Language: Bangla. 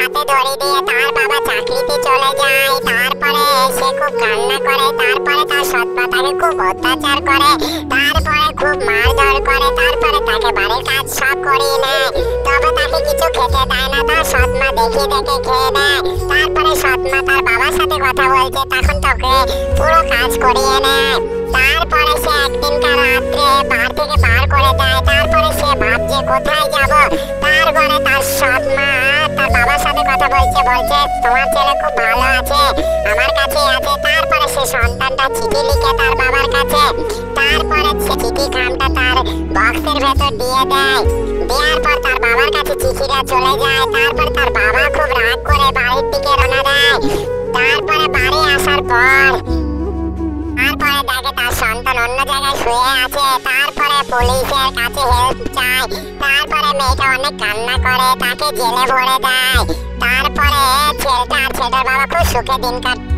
হাতে ধরে দিয়ে তার বাবা চাকরিতে চলে যায়। তারপরে সে খুব কান্না করে, তারপরে তার সৎ মা তাকে খুব অত্যাচার করে, তারপরে খুব মারধর করে, তারপরে তাকে বাড়ির কাজ সব করিয়ে নেয়। তবে তাকে কিছু খেতে দেয় না, তার সৎ মা দেখে দেখে খেয়ে নেয়। তারপরে সৎ মা তার বাবার সাথে কথা বলছে, তখন তাকে পুরো কাজ করিয়ে নেয়। তারপরে সে একদিনকার রাত্রে বার থেকে বার করে দেয়। তারপরে সে ভাবছে কোথায় যাব। তারপরে তার সৎ মা তার বাবার সাথে কথা বলছে, তোমার ছেলে খুব ভালো আছে, আমার কাছে আছে। তারপরে সে সন্তানটা চিঠি লিখে তার বাবার কাছে, তারপরে সে চিঠি খামটা তার বক্সের ভেতর দিয়ে দেয়। দেওয়ার পর তার বাবার কাছে চিঠিটা চলে যায়। তারপর তার বাবা খুব রাগ করে বাড়ির দিকে রওনা দেয়। তারপরে বাড়ি আসার পর তারপরে দেখে তার সন্তান অন্য জায়গায় শুয়ে আছে। তারপরে পুলিশের কাছে হেল্প চায়। তারপরে মেয়েটা অনেক কান্না করে, তাকে জেলে ভরে দেয়। তারপরে ছেলেটার বাবা খুব সুখে দিন কাটে।